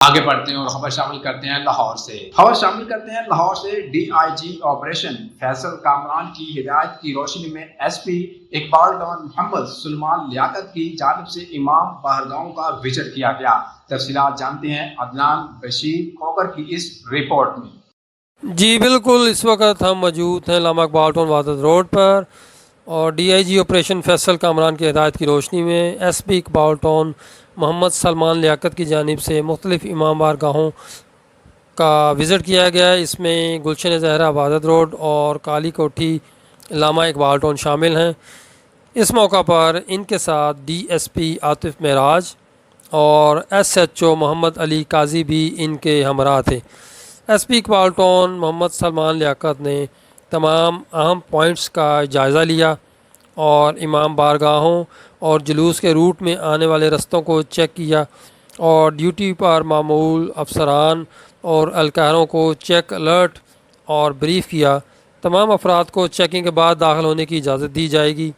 آگے بڑھتے ہیں اور خبر شامل کرتے ہیں لاہور سے D I G operation Faisal Kamran کی ہدایت کی روشنی میں S P Iqbal town Muhammad Salman Liaquat کی جانب سے امام باہرگاہوں کا وزٹ کیا گیا۔ تفصیلات جانتے ہیں عدنان بشیر کھوکر کی اس رپورٹ میں۔ جی بالکل، اس وقت ہم موجود ہیں علامہ اقبال ٹاؤن وادت روڈ پر، اور D I G operation Faisal Kamran کی ہدایت کی روشنی میں S P Iqbal town Muhammad Salman Liaquat کی جانب سے مختلف امام بارگاہوں کا وزٹ کیا گیا۔ اس میں گلشن زہرا وادت روڈ اور کالی کوٹھی علامہ اقبال ٹاؤن شامل ہیں۔ اس موقع پر ان کے ساتھ ڈی ایس پی عاطف معراج اور ایس ایچ او محمد علی قاضی بھی ان کے ہمراہ تھے۔ S P Iqbal town Muhammad Salman لیاقت نے تمام اہم پوائنٹس کا جائزہ لیا اور امام بارگاہوں اور جلوس کے روٹ میں آنے والے رستوں کو چیک کیا، اور ڈیوٹی پر معمول افسران اور اہلکاروں کو چیک الرٹ اور بریف کیا۔ تمام افراد کو چیکنگ کے بعد داخل ہونے کی اجازت دی جائے گی۔